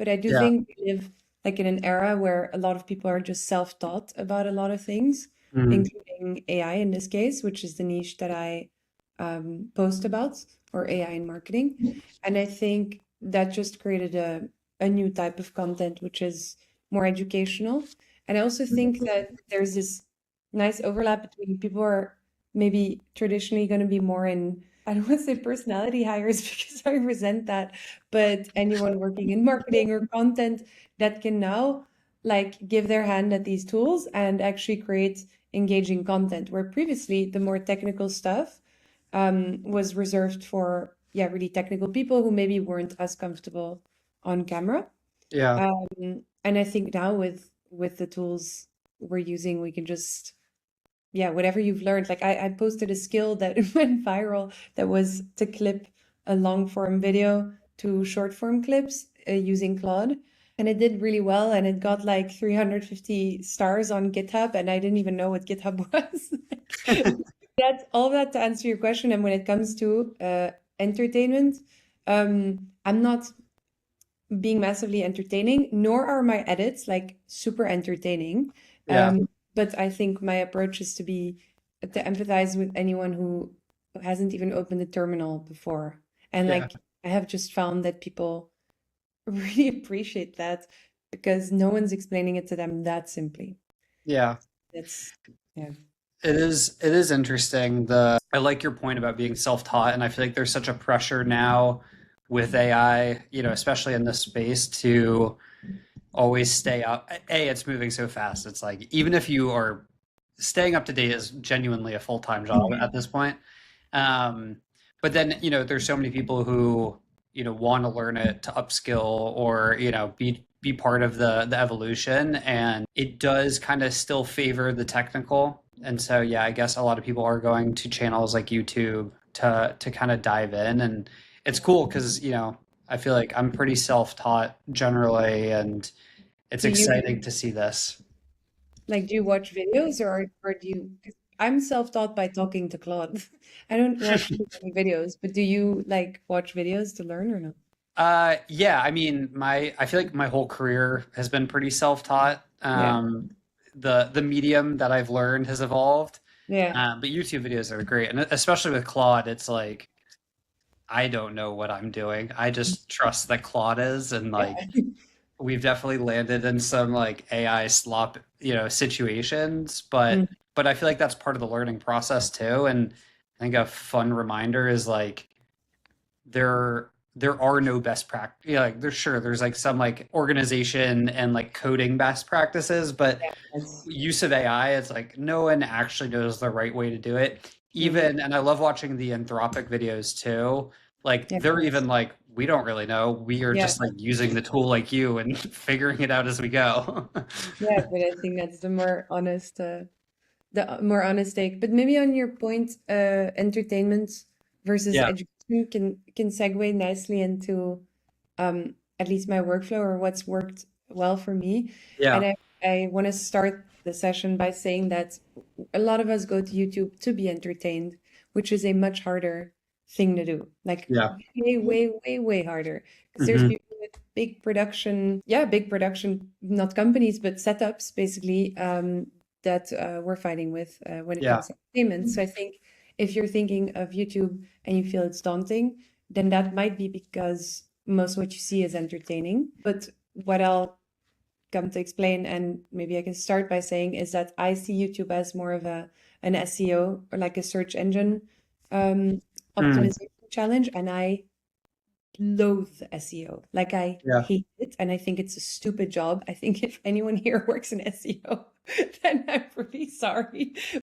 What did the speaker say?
but I do Yeah. think we live like in an era where a lot of people are just self-taught about a lot of things, Mhm. including AI in this case, which is the niche that I post about, or AI in marketing. And I think that just created a new type of content, which is more educational. And I also think that there's this nice overlap between people who are maybe traditionally going to be more in, I don't want to say personality hires because I resent that, but anyone working in marketing or content that can now like give their hand at these tools and actually create engaging content, where previously the more technical stuff was reserved for, yeah, really technical people who maybe weren't as comfortable on camera. Yeah. And I think now with the tools we're using, we can just, yeah, whatever you've learned. Like I posted a skill that went viral that was to clip a long form video to short form clips using Claude. And it did really well. And it got like 350 stars on GitHub. And I didn't even know what GitHub was. That's all that to answer your question. And when it comes to entertainment, I'm not being massively entertaining, nor are my edits like super entertaining. Yeah. But I think my approach is to empathize with anyone who hasn't even opened a terminal before. And Yeah. like I have just found that people really appreciate that because no one's explaining it to them that simply. Yeah. That's yeah. It is interesting. I like your point about being self-taught, and I feel like there's such a pressure now with AI, especially in this space to always stay up. It's moving so fast. It's like even if you are staying up to date is genuinely a full-time job at this point. Um, but then, there's so many people who, want to learn it to upskill or, be part of the evolution. And it does kind of still favor the technical. And so, yeah, I guess a lot of people are going to channels like YouTube to kind of dive in. And it's cool because, I feel like I'm pretty self-taught generally, and it's Do you exciting to see this. like do you watch videos or do you 'cause I'm self-taught by talking to Claude. I don't watch too many videos, but do you like watch videos to learn or no? Yeah, I mean, I feel like my whole career has been pretty self-taught. Yeah. The medium that I've learned has evolved, Yeah. but YouTube videos are great, and especially with Claude, it's like I don't know what I'm doing. I just trust that Claude is, and Yeah. like we've definitely landed in some like AI slop, situations, Mm. but I feel like that's part of the learning process too. And I think a fun reminder is like there are no best practice. Yeah, like there's like some like organization and like coding best practices, but Yes. use of AI, it's like no one actually knows the right way to do it. Mhm. Even, and I love watching the Anthropic videos too. Like Yeah. they're even like, we don't really know. We are Yeah. just like using the tool like you and figuring it out as we go. Yeah, but I think that's the more honest take. But maybe on your point, entertainment versus Yeah, education can segue nicely into at least my workflow or what's worked well for me. And yeah, I want to start the session by saying that a lot of us go to YouTube to be entertained, which is a much harder thing to do. Like yeah. way, way, way, way harder. Because there's Hmm. people with big production, yeah, big production, not companies, but setups basically that we're fighting with when it Yeah. comes to entertainment. So I think if you're thinking of YouTube and you feel it's daunting, then that might be because most of what you see is entertaining. But what I'll come to explain, and maybe I can start by saying, is that I see YouTube as more of an SEO or like a search engine um, Mm. optimization challenge, and I loathe SEO. Like I Yeah. hate it, and I think it's a stupid job. I think if anyone here works in SEO, then I'm really sorry.